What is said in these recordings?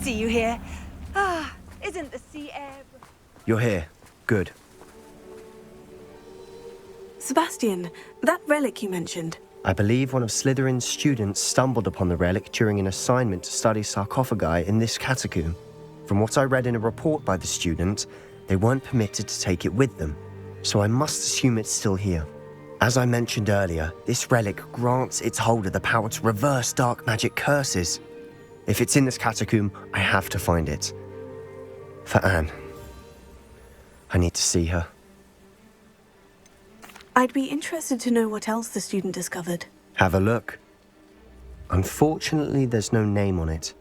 see you here. Ah, isn't the sea air... You're here. Good. Sebastian, that relic you mentioned. I believe one of Slytherin's students stumbled upon the relic during an assignment to study sarcophagi in this catacomb. From what I read in a report by the student, they weren't permitted to take it with them, so I must assume it's still here. As I mentioned earlier, this relic grants its holder the power to reverse dark magic curses. If it's in this catacomb, I have to find it. For Anne. I need to see her. I'd be interested to know what else the student discovered. Have a look. Unfortunately, there's no name on it,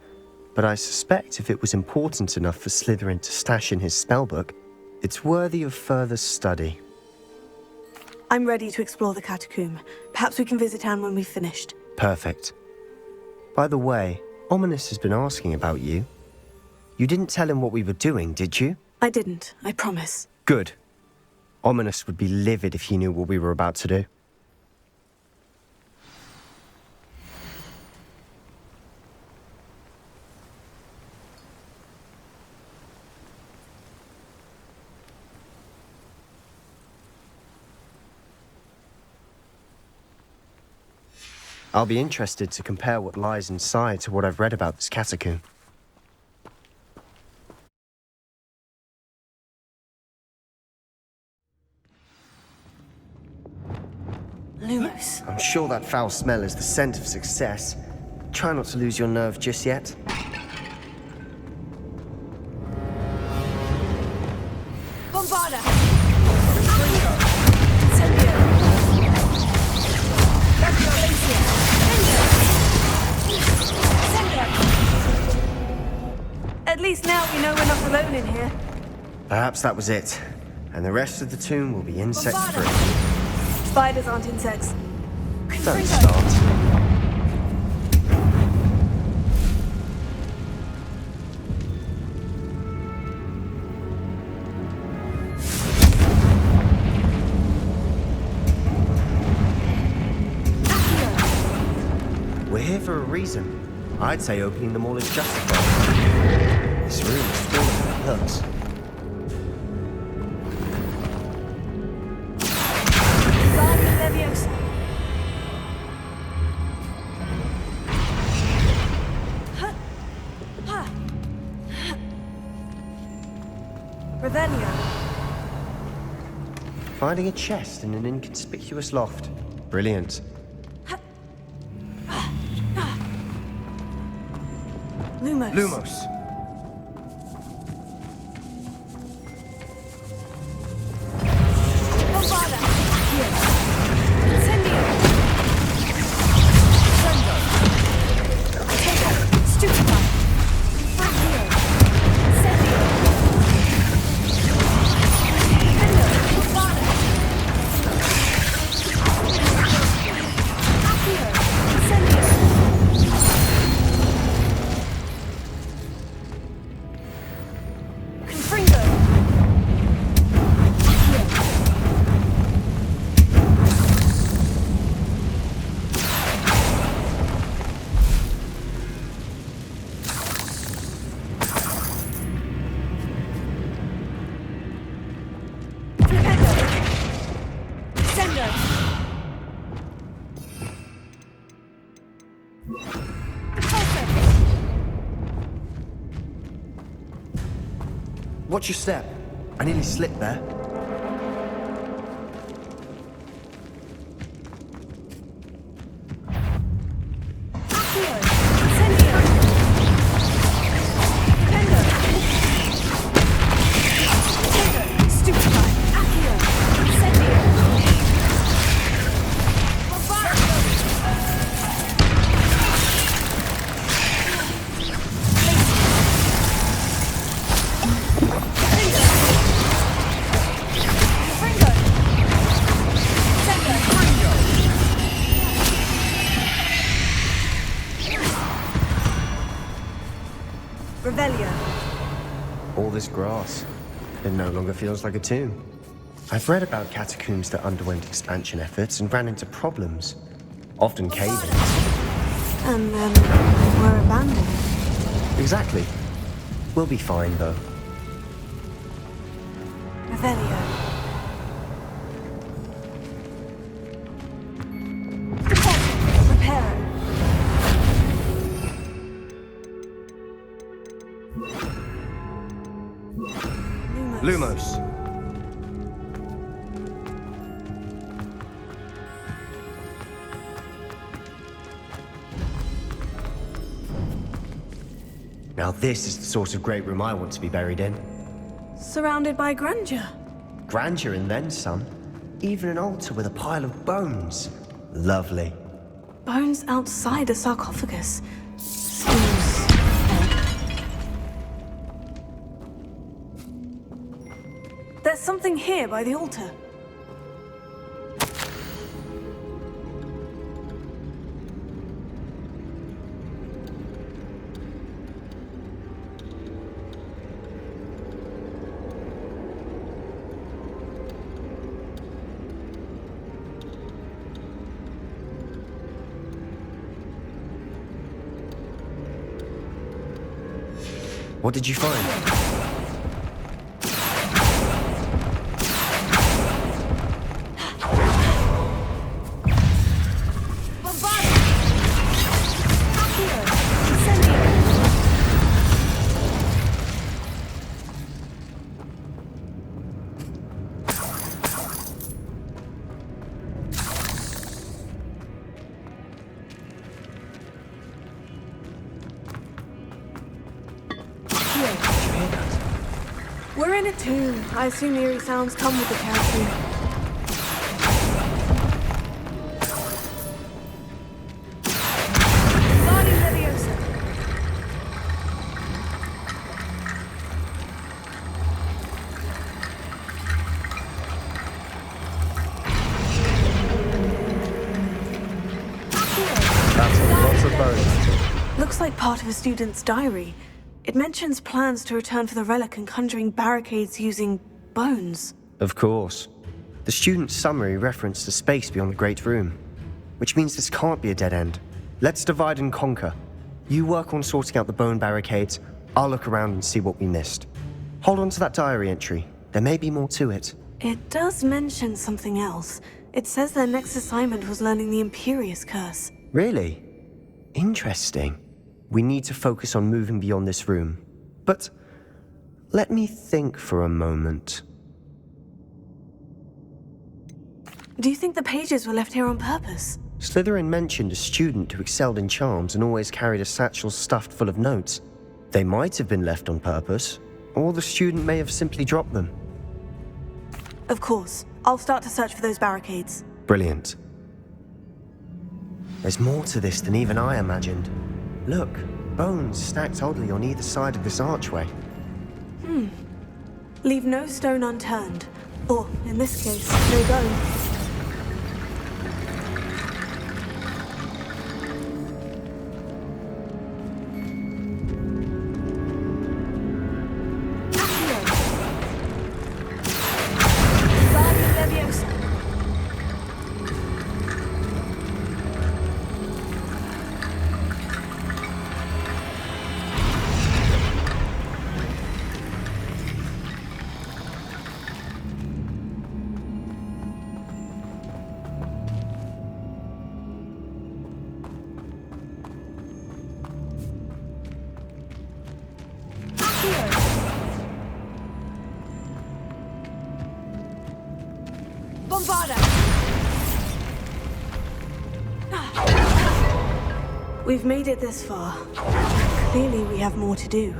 but I suspect if it was important enough for Slytherin to stash in his spellbook, it's worthy of further study. I'm ready to explore the catacomb. Perhaps we can visit Anne when we've finished. Perfect. By the way, Ominous has been asking about you. You didn't tell him what we were doing, did you? I didn't, I promise. Good. Ominous would be livid if he knew what we were about to do. I'll be interested to compare what lies inside to what I've read about this catacomb. Lumos. I'm sure that foul smell is the scent of success. Try not to lose your nerve just yet. Bombarda! At least now we know we're not alone in here. Perhaps that was it. And the rest of the tomb will be insect-free. Spiders aren't insects. Don't start. We're here for a reason. I'd say opening them all is justified. This room is filled with hooks. Finding a chest in an inconspicuous loft. Brilliant. Lumos. Lumos. Watch your step. I nearly slipped there. All this grass. It no longer feels like a tomb. I've read about catacombs that underwent expansion efforts and ran into problems. Often cave-ins. And then were abandoned. Exactly. We'll be fine, though. Revelio. Reparo. Lumos. Now this is the sort of great room I want to be buried in. Surrounded by grandeur. Grandeur and then some. Even an altar with a pile of bones. Lovely. Bones outside a sarcophagus. Seems odd. There's something here by the altar. What did you find? We're in a tomb. I assume eerie sounds come with the territory. Body Leviosa. That's a lot of bones. Looks like part of a student's diary. It mentions plans to return for the relic and conjuring barricades using bones. Of course. The student's summary referenced a space beyond the Great Room, which means this can't be a dead end. Let's divide and conquer. You work on sorting out the bone barricades, I'll look around and see what we missed. Hold on to that diary entry. There may be more to it. It does mention something else. It says their next assignment was learning the Imperious curse. Really? Interesting. We need to focus on moving beyond this room. But let me think for a moment. Do you think the pages were left here on purpose? Slytherin mentioned a student who excelled in charms and always carried a satchel stuffed full of notes. They might have been left on purpose, or the student may have simply dropped them. Of course. I'll start to search for those barricades. Brilliant. There's more to this than even I imagined. Look, bones stacked oddly on either side of this archway. Leave no stone unturned. Or, in this case, no bone. We've made it this far. Clearly we have more to do.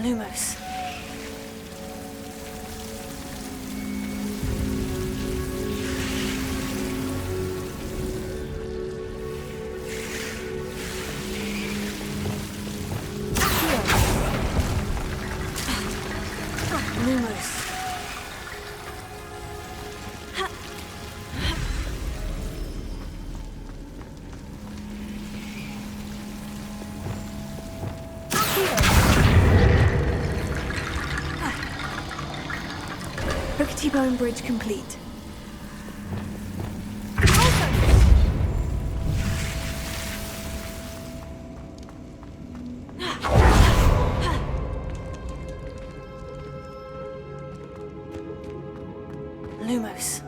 Lumos. Lumos. Rickety bone bridge complete. Lumos.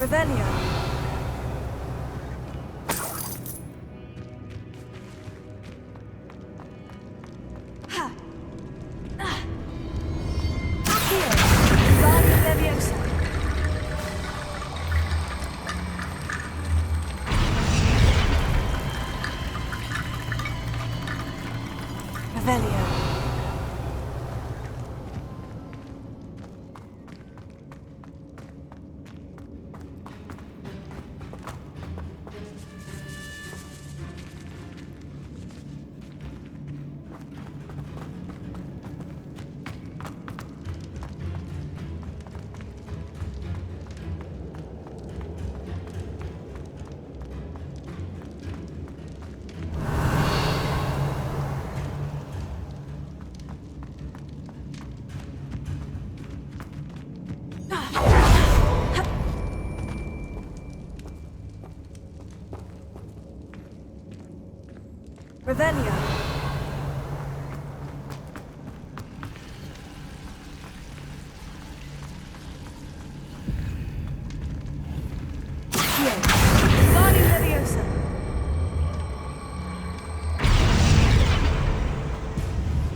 Revelio. Revelio. Revelio. Body Leviosa.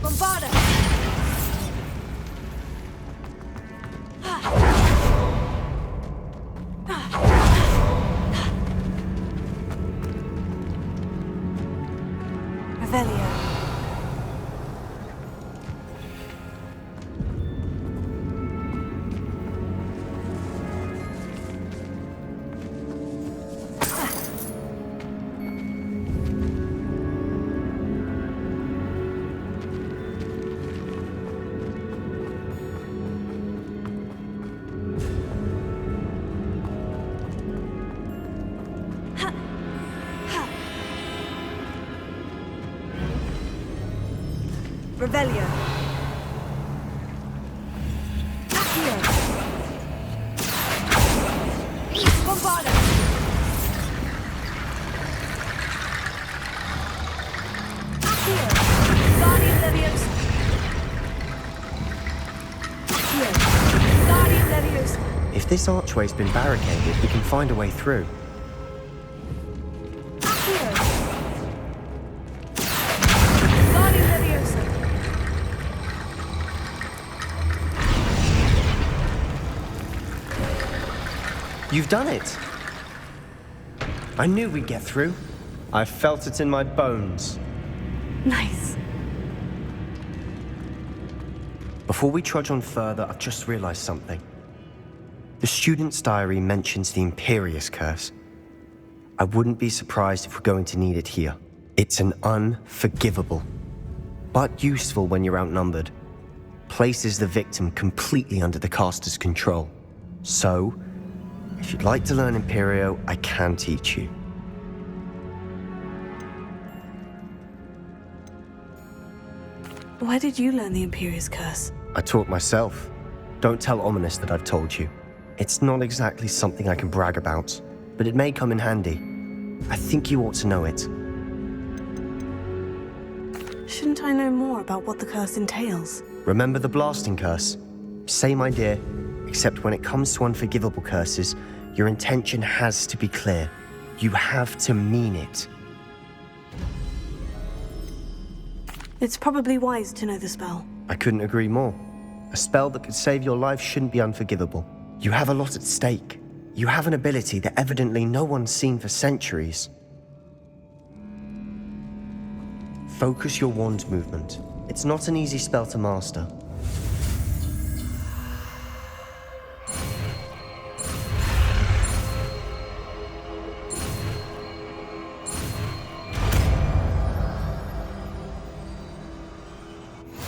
Bombarda. Revelio. Revelio. Accio. Bombarda. Accio. Guardian Leviosa. Accio. Guardian Leviosa. If this archway's been barricaded, we can find a way through. Accio. Guardian Leviosa. You've done it! I knew we'd get through. I felt it in my bones. Nice. Before we trudge on further, I've just realized something. The student's diary mentions the Imperius curse. I wouldn't be surprised if we're going to need it here. It's an unforgivable, but useful when you're outnumbered. Places the victim completely under the caster's control. So, if you'd like to learn Imperio, I can teach you. Where did you learn the Imperius curse? I taught myself. Don't tell Ominous that I've told you. It's not exactly something I can brag about, but it may come in handy. I think you ought to know it. Shouldn't I know more about what the curse entails? Remember the blasting curse? Same idea, except when it comes to unforgivable curses, your intention has to be clear. You have to mean it. It's probably wise to know the spell. I couldn't agree more. A spell that could save your life shouldn't be unforgivable. You have a lot at stake. You have an ability that evidently no one's seen for centuries. Focus your wand movement. It's not an easy spell to master.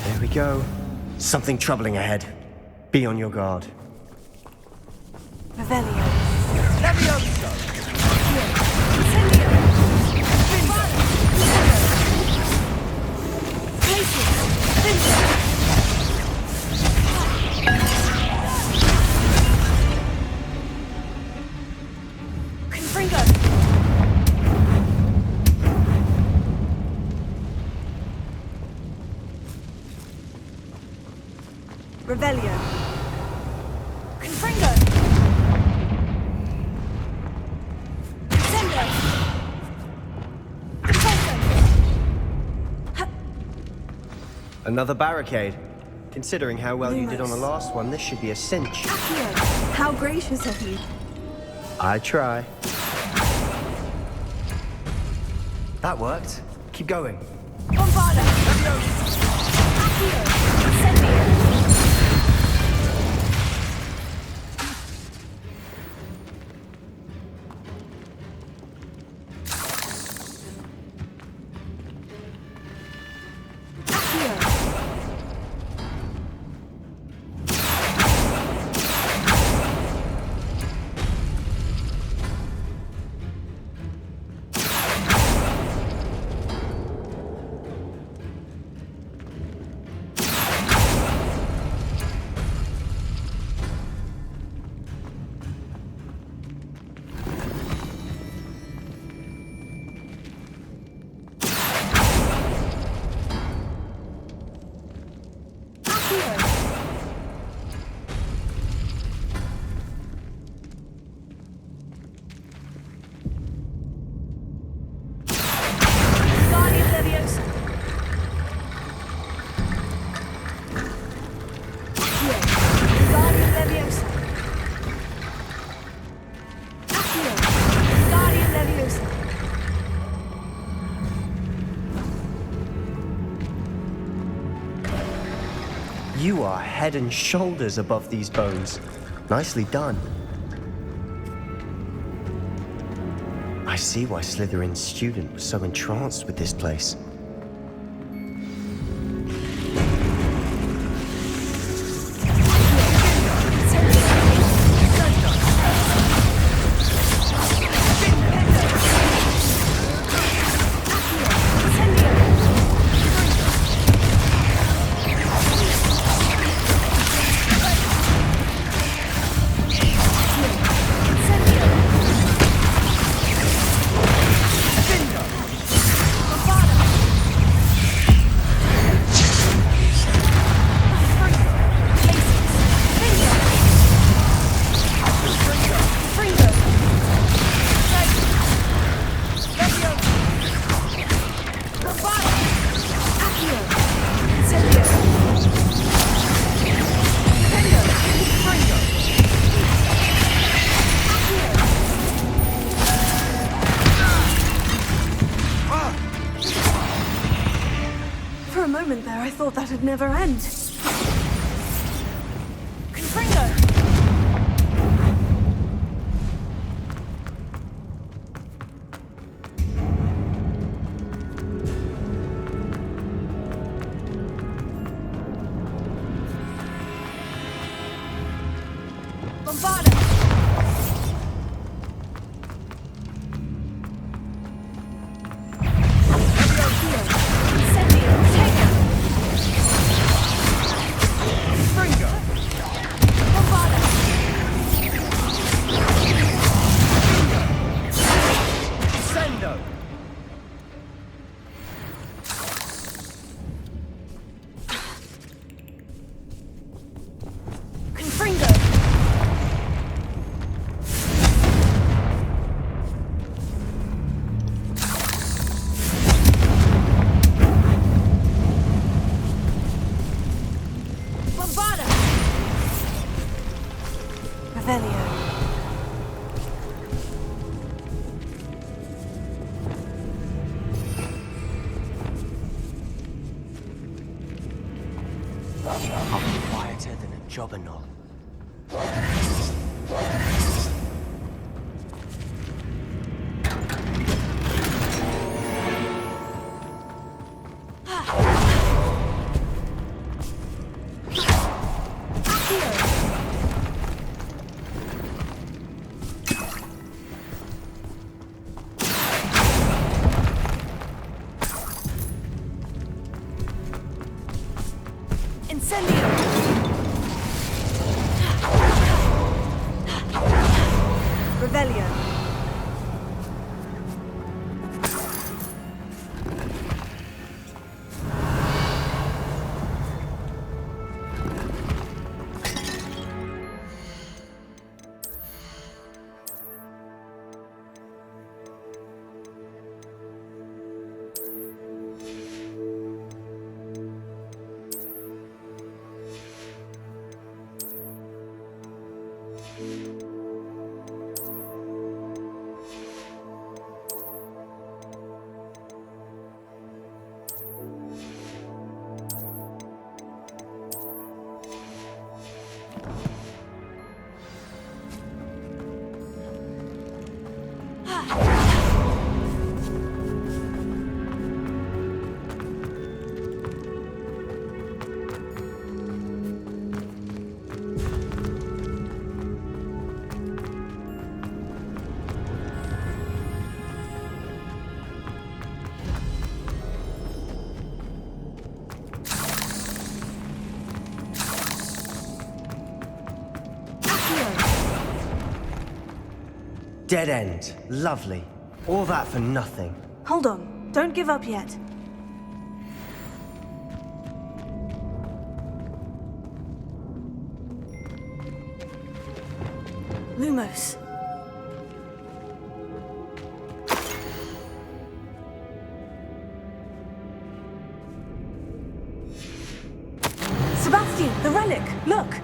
There we go. Something troubling ahead. Be on your guard. Revelio. Levioso! Incendio! Vada! Glacius! Vinda! Confringo! Revelio! Confringo! Another barricade. Considering how well you did on the last one, this should be a cinch. Accio, how gracious of you. I try. That worked. Keep going. Bombarda! Accio! Incendio! You are head and shoulders above these bones. Nicely done. I see why Slytherin's student was so entranced with this place. For a moment there, I thought that'd never end. Confringo! Bombarda! Jobberknoll. Incendio! Revelio. Dead end. Lovely. All that for nothing. Hold on. Don't give up yet. Lumos. Sebastian, the relic! Look!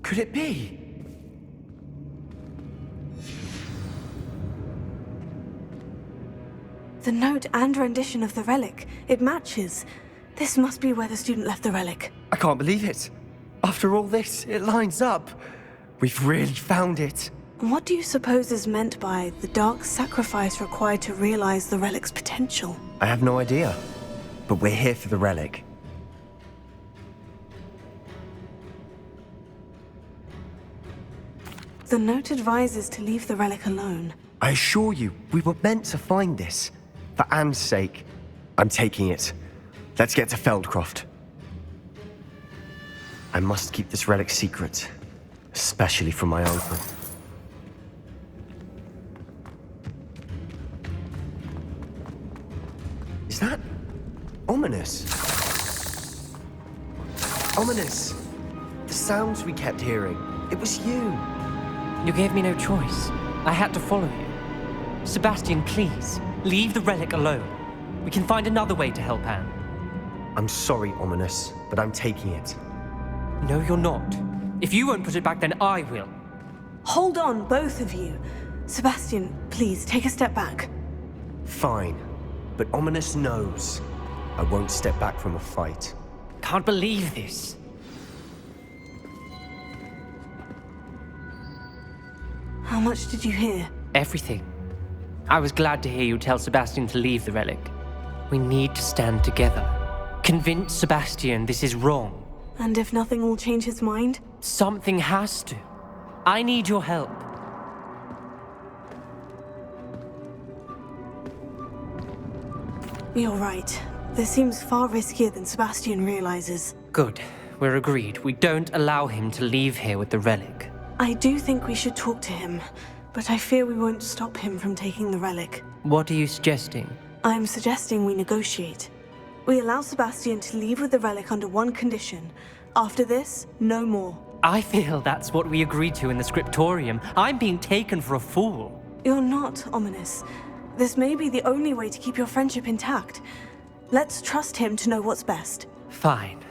Could it be? The note and rendition of the relic. It matches. This must be where the student left the relic. I can't believe it. After all this, it lines up. We've really found it. What do you suppose is meant by the dark sacrifice required to realize the relic's potential? I have no idea. But we're here for the relic. The note advises to leave the relic alone. I assure you, we were meant to find this. For Anne's sake, I'm taking it. Let's get to Feldcroft. I must keep this relic secret, especially from my uncle. Is that ominous? Ominous! The sounds we kept hearing. It was you. You gave me no choice. I had to follow you. Sebastian, please, leave the relic alone. We can find another way to help Anne. I'm sorry, Ominous, but I'm taking it. No, you're not. If you won't put it back, then I will. Hold on, both of you. Sebastian, please, take a step back. Fine, but Ominous knows I won't step back from a fight. Can't believe this. How much did you hear? Everything. I was glad to hear you tell Sebastian to leave the relic. We need to stand together. Convince Sebastian this is wrong. And if nothing will change his mind? Something has to. I need your help. You're right. This seems far riskier than Sebastian realizes. Good. We're agreed. We don't allow him to leave here with the relic. I do think we should talk to him, but I fear we won't stop him from taking the relic. What are you suggesting? I'm suggesting we negotiate. We allow Sebastian to leave with the relic under one condition. After this, no more. I feel that's what we agreed to in the scriptorium. I'm being taken for a fool. You're not, Ominous. This may be the only way to keep your friendship intact. Let's trust him to know what's best. Fine.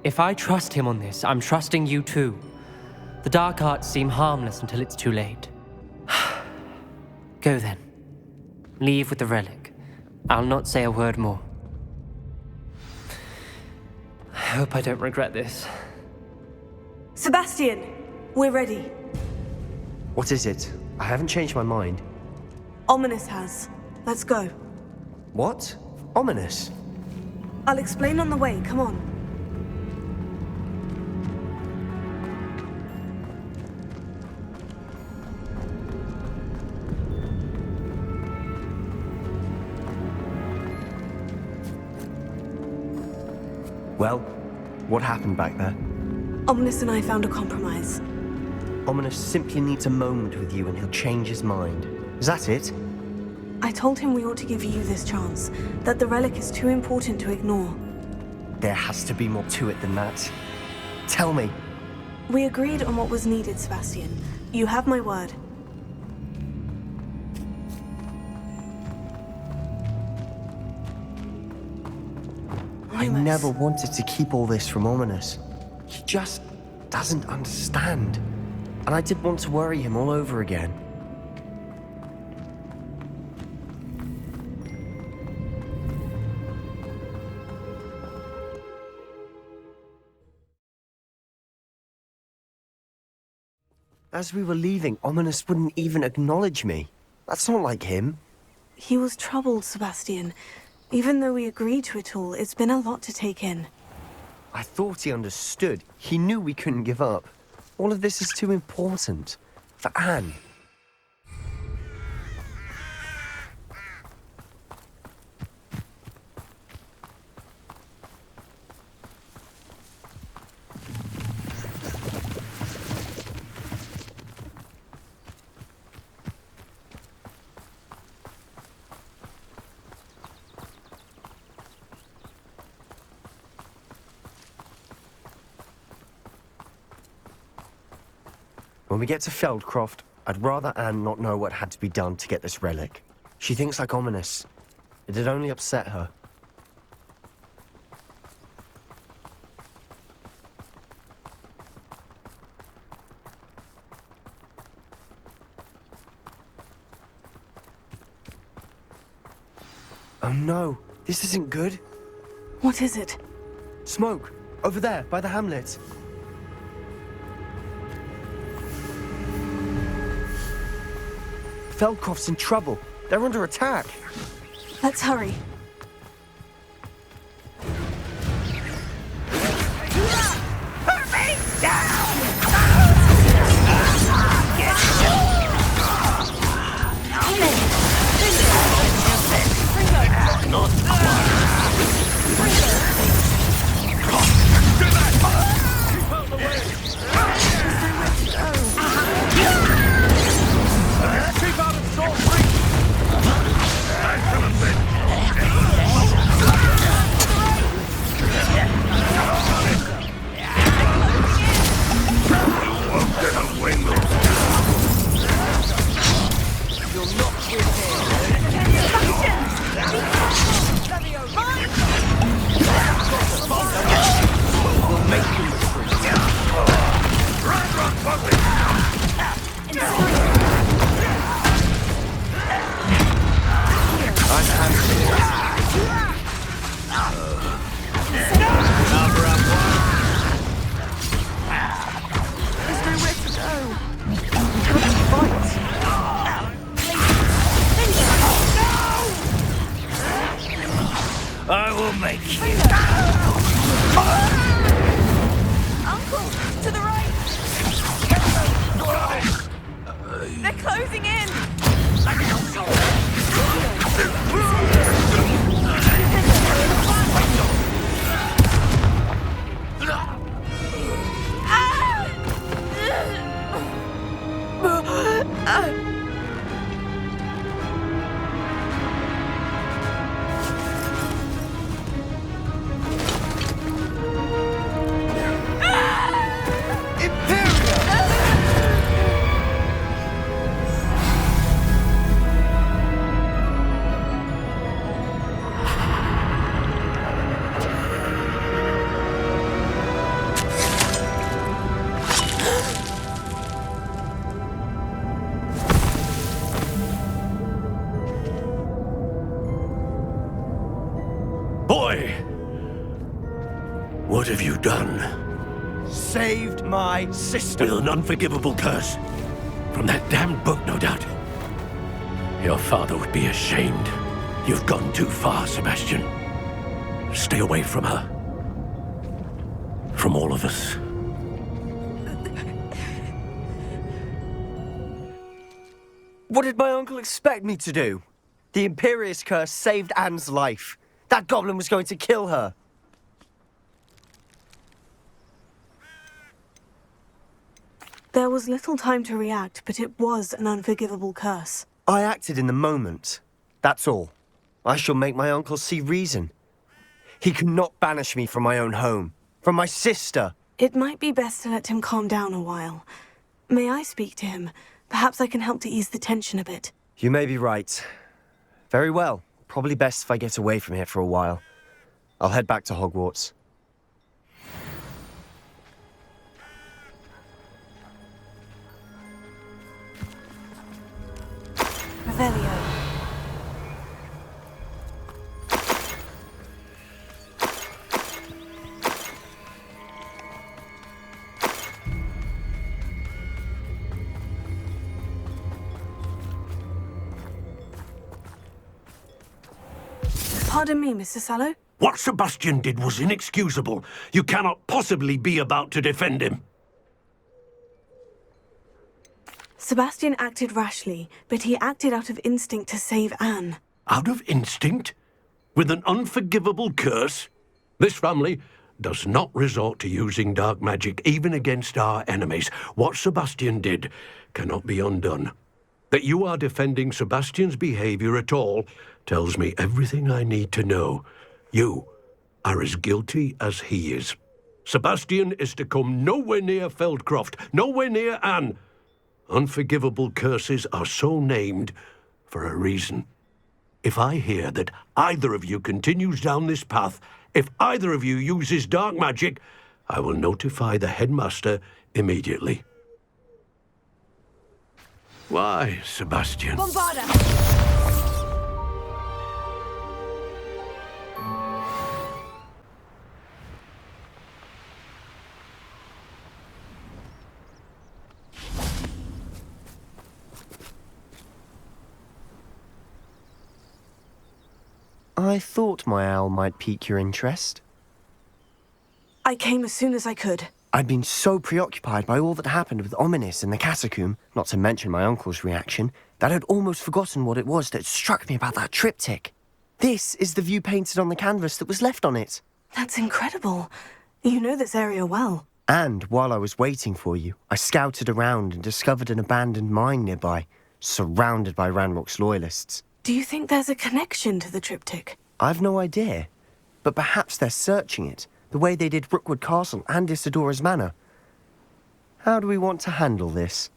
If I trust him on this, I'm trusting you too. The dark arts seem harmless until it's too late. Go then. Leave with the relic. I'll not say a word more. hope I don't regret this. Sebastian, we're ready. What is it? I haven't changed my mind. Ominous has. Let's go. What? Ominous? I'll explain on the way, come on. Well, what happened back there? Ominous and I found a compromise. Ominous simply needs a moment with you and he'll change his mind. Is that it? I told him we ought to give you this chance, that the relic is too important to ignore. There has to be more to it than that. Tell me. We agreed on what was needed, Sebastian. You have my word. I never wanted to keep all this from Ominous. He just doesn't understand. And I didn't want to worry him all over again. As we were leaving, Ominous wouldn't even acknowledge me. That's not like him. He was troubled, Sebastian. Even though we agreed to it all, it's been a lot to take in. I thought he understood. He knew we couldn't give up. All of this is too important. For Anne. When we get to Feldcroft, I'd rather Anne not know what had to be done to get this relic. She thinks like Ominous. It'd only upset her. Oh no, this isn't good. What is it? Smoke! Over there, by the hamlet. Feldcroft's in trouble. They're under attack. Let's hurry. I will make you. Uncle, to the right. They're closing in. What have you done? Saved my sister. With an unforgivable curse. From that damned book, no doubt. Your father would be ashamed. You've gone too far, Sebastian. Stay away from her. From all of us. What did my uncle expect me to do? The Imperious curse saved Anne's life. That goblin was going to kill her. There was little time to react, but it was an unforgivable curse. I acted in the moment. That's all. I shall make my uncle see reason. He cannot banish me from my own home. From my sister. It might be best to let him calm down a while. May I speak to him? Perhaps I can help to ease the tension a bit. You may be right. Very well. Probably best if I get away from here for a while. I'll head back to Hogwarts. Revelio. Pardon me, Mr. Sallow. What Sebastian did was inexcusable. You cannot possibly be about to defend him. Sebastian acted rashly, but he acted out of instinct to save Anne. Out of instinct? With an unforgivable curse? This family does not resort to using dark magic even against our enemies. What Sebastian did cannot be undone. That you are defending Sebastian's behavior at all tells me everything I need to know. You are as guilty as he is. Sebastian is to come nowhere near Feldcroft, nowhere near Anne. Unforgivable curses are so named for a reason. If I hear that either of you continues down this path, if either of you uses dark magic, I will notify the headmaster immediately. Why, Sebastian? Bombarda! I thought my owl might pique your interest. I came as soon as I could. I'd been so preoccupied by all that happened with Ominis in the catacomb, not to mention my uncle's reaction, that I'd almost forgotten what it was that struck me about that triptych. This is the view painted on the canvas that was left on it. That's incredible. You know this area well. And while I was waiting for you, I scouted around and discovered an abandoned mine nearby, surrounded by Ranrock's loyalists. Do you think there's a connection to the triptych? I've no idea, but perhaps they're searching it, the way they did Rookwood Castle and Isidora's Manor. How do we want to handle this?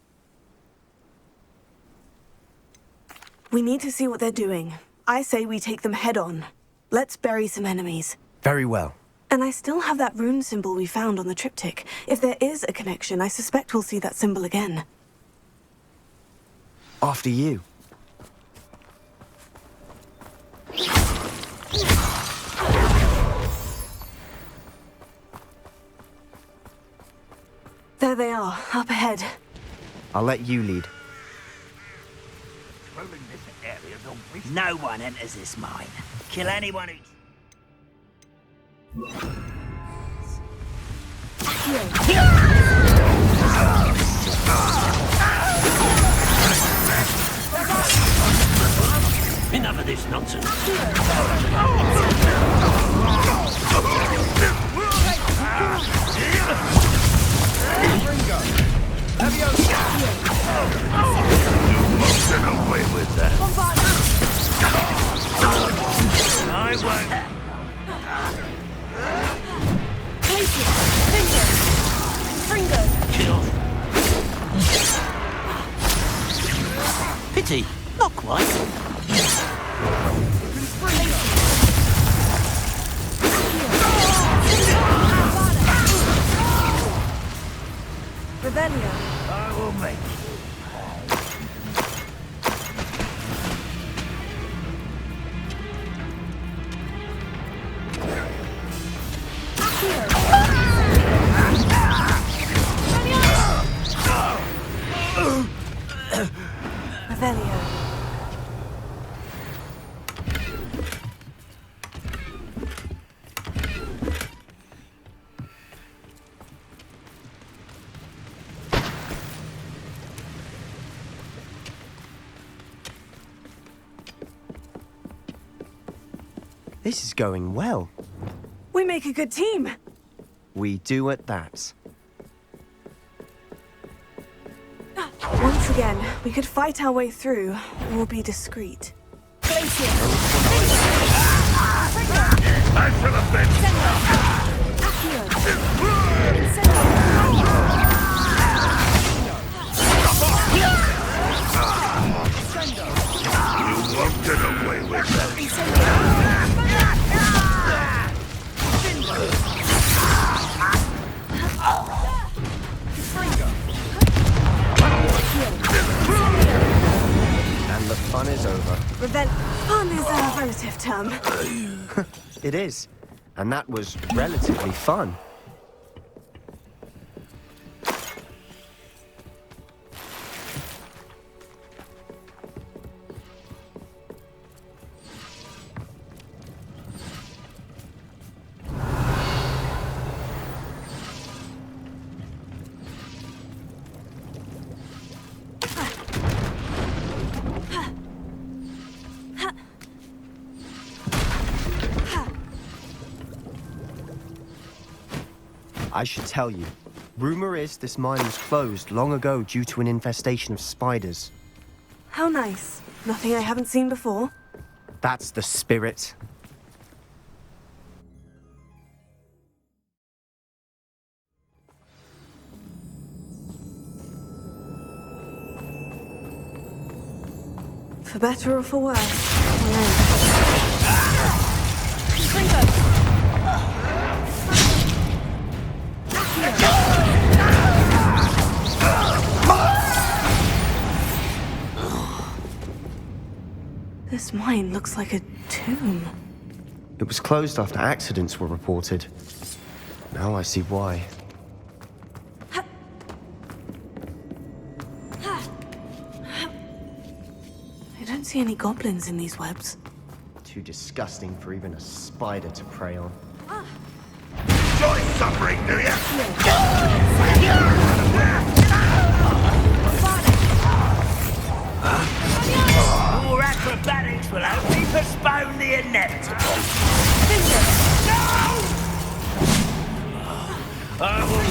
We need to see what they're doing. I say we take them head on. Let's bury some enemies. Very well. And I still have that rune symbol we found on the triptych. If there is a connection, I suspect we'll see that symbol again. After you. There they are, up ahead. I'll let you lead. No one enters this mine. Kill anyone who... Enough of this nonsense. Get away with that. I won't. Kill. Pity, not quite. Revelio. I will make it. This is going well. We make a good team. We do at that. Once again, we could fight our way through, or be discreet. Glacier. I should have been. You won't get away with that. And the fun is over. Fun is a relative term. It is. And that was relatively fun. I should tell you. Rumor is this mine was closed long ago due to an infestation of spiders. How nice. Nothing I haven't seen before. That's the spirit. For better or for worse, we're in. This mine looks like a tomb. It was closed after accidents were reported. Now I see why. I don't see any goblins in these webs. Too disgusting for even a spider to prey on. Enjoy suffering, do you? More acrobatics will only postpone the inevitable. No! I will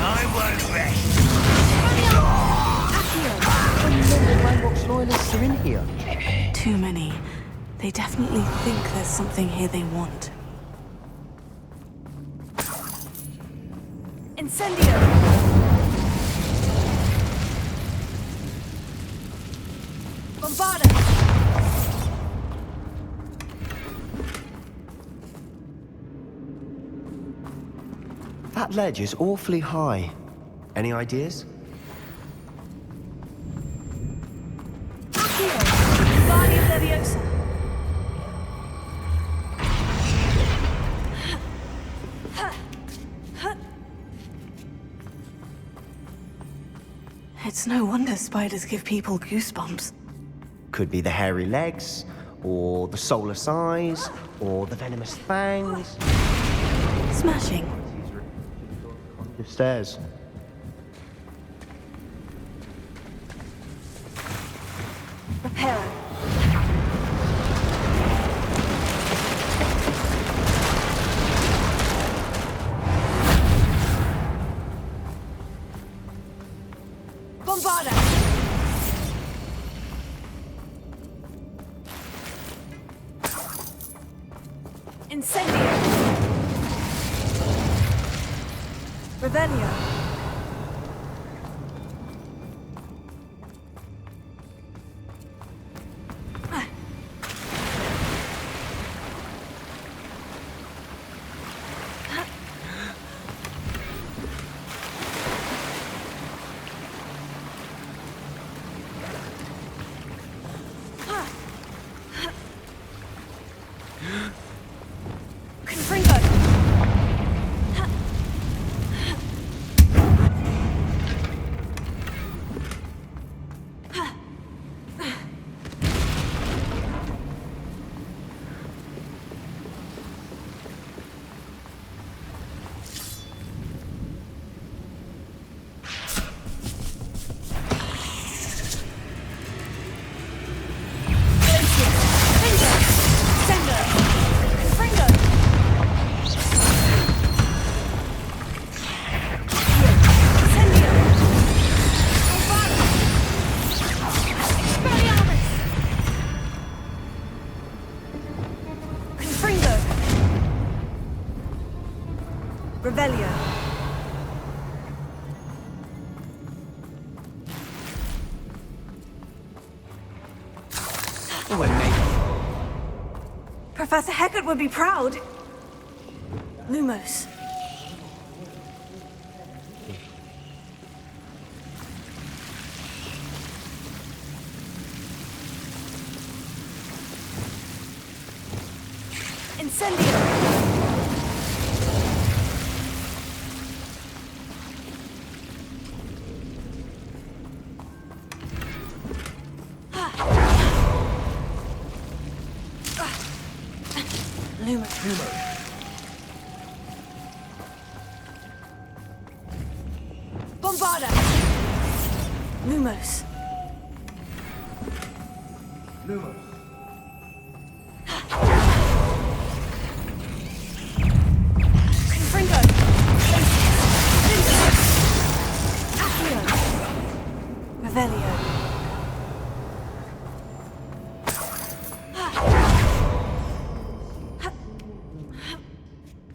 I won't rest. Landbox loyalists are in here. Too many. They definitely think there's something here they want. Incendio. Bombarda. That ledge is awfully high. Any ideas? Guardian Leviosa. It's no wonder spiders give people goosebumps. Could be the hairy legs, or the soulless eyes, or the venomous fangs. Smashing. The stairs. Reparo. Bombarda. Incendio. Revelio. Confringo. Revelio. Professor Heckert would be proud. Lumos. Incendio. Lumos. Bombarda. Lumos. Confringo. Accio. Revelio.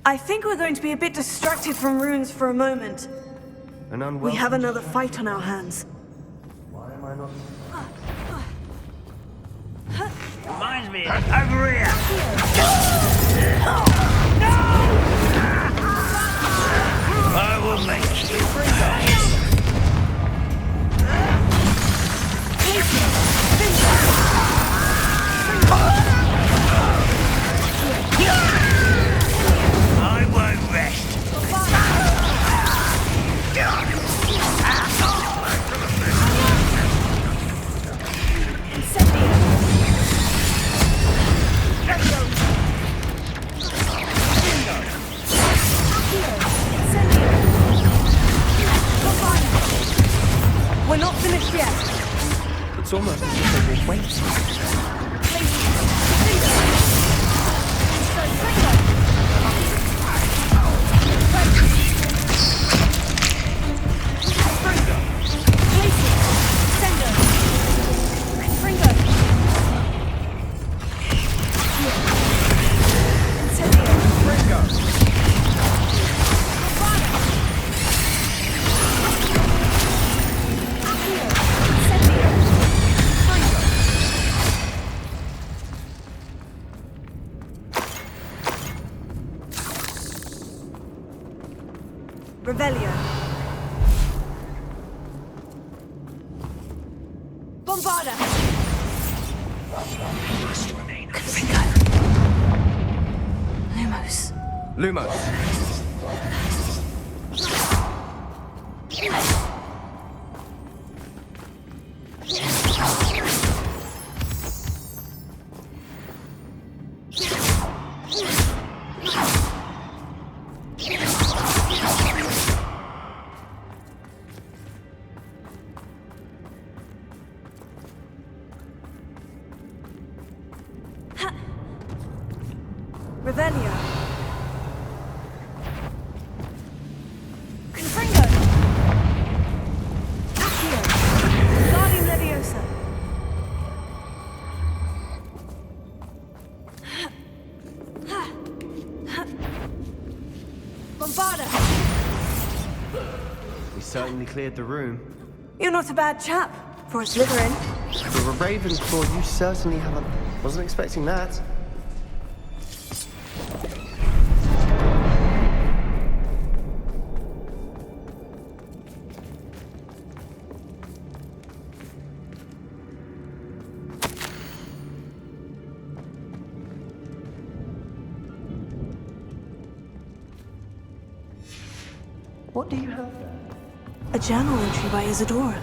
I think we're going to be a bit distracted from runes for a moment. An unwelcome... We have another fight on our hands. Why am I not... Reminds me of over here. I will make you. I won't rest. We're not finished yet. It's almost as if they will wait. Revelio. Bombarda. Lumos. Lumos. Revelio. Confringo. Accio. Guardian Leviosa. Bombarda. We certainly cleared the room. You're not a bad chap for a Slytherin. For a Ravenclaw, you certainly haven't... Wasn't expecting that. What do you have there? A journal entry by Isadora.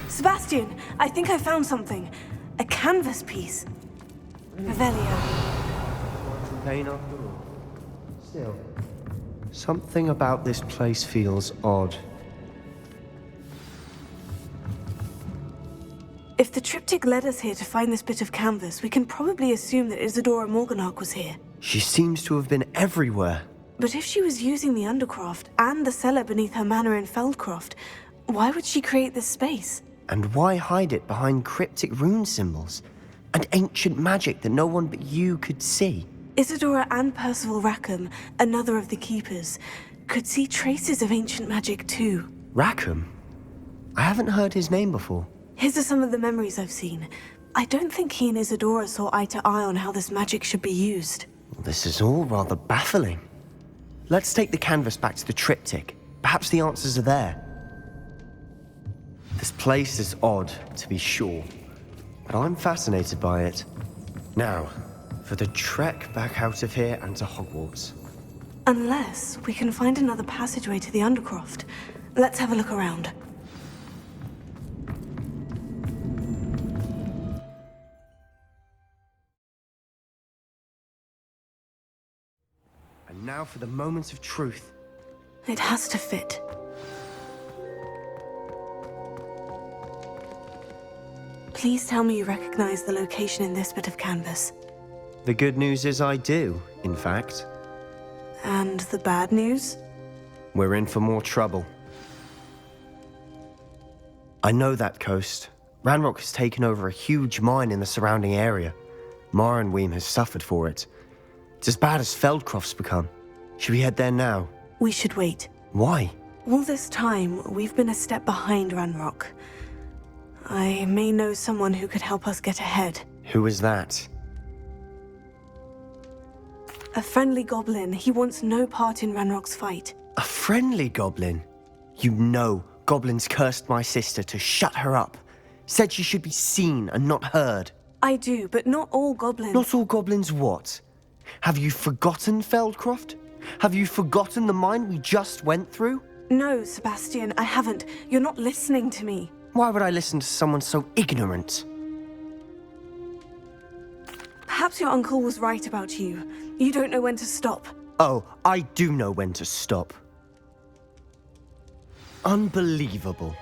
Sebastian, I think I found something. A canvas piece. Revelio. Pain after all. Still, something about this place feels odd. If the triptych led us here to find this bit of canvas, we can probably assume that Isadora Morganach was here. She seems to have been everywhere. But if she was using the Undercroft and the cellar beneath her manor in Feldcroft, why would she create this space? And why hide it behind cryptic rune symbols and ancient magic that no one but you could see? Isadora and Percival Rackham, another of the Keepers, could see traces of ancient magic too. Rackham? I haven't heard his name before. His are some of the memories I've seen. I don't think he and Isadora saw eye to eye on how this magic should be used. This is all rather baffling. Let's take the canvas back to the triptych. Perhaps the answers are there. This place is odd, to be sure, but I'm fascinated by it. Now, for the trek back out of here and to Hogwarts. Unless we can find another passageway to the Undercroft. Let's have a look around. And now for the moment of truth. It has to fit. Please tell me you recognize the location in this bit of canvas. The good news is I do, in fact. And the bad news? We're in for more trouble. I know that coast. Ranrock has taken over a huge mine in the surrounding area. Mornweem has suffered for it. It's as bad as Feldcroft's become. Should we head there now? We should wait. Why? All this time, we've been a step behind Ranrock. I may know someone who could help us get ahead. Who is that? A friendly goblin. He wants no part in Ranrock's fight. A friendly goblin? You know goblins cursed my sister to shut her up. Said she should be seen and not heard. I do, but not all goblins. Not all goblins what? Have you forgotten Feldcroft? Have you forgotten the mine we just went through? No, Sebastian, I haven't. You're not listening to me. Why would I listen to someone so ignorant? Perhaps your uncle was right about you. You don't know when to stop. Oh, I do know when to stop. Unbelievable.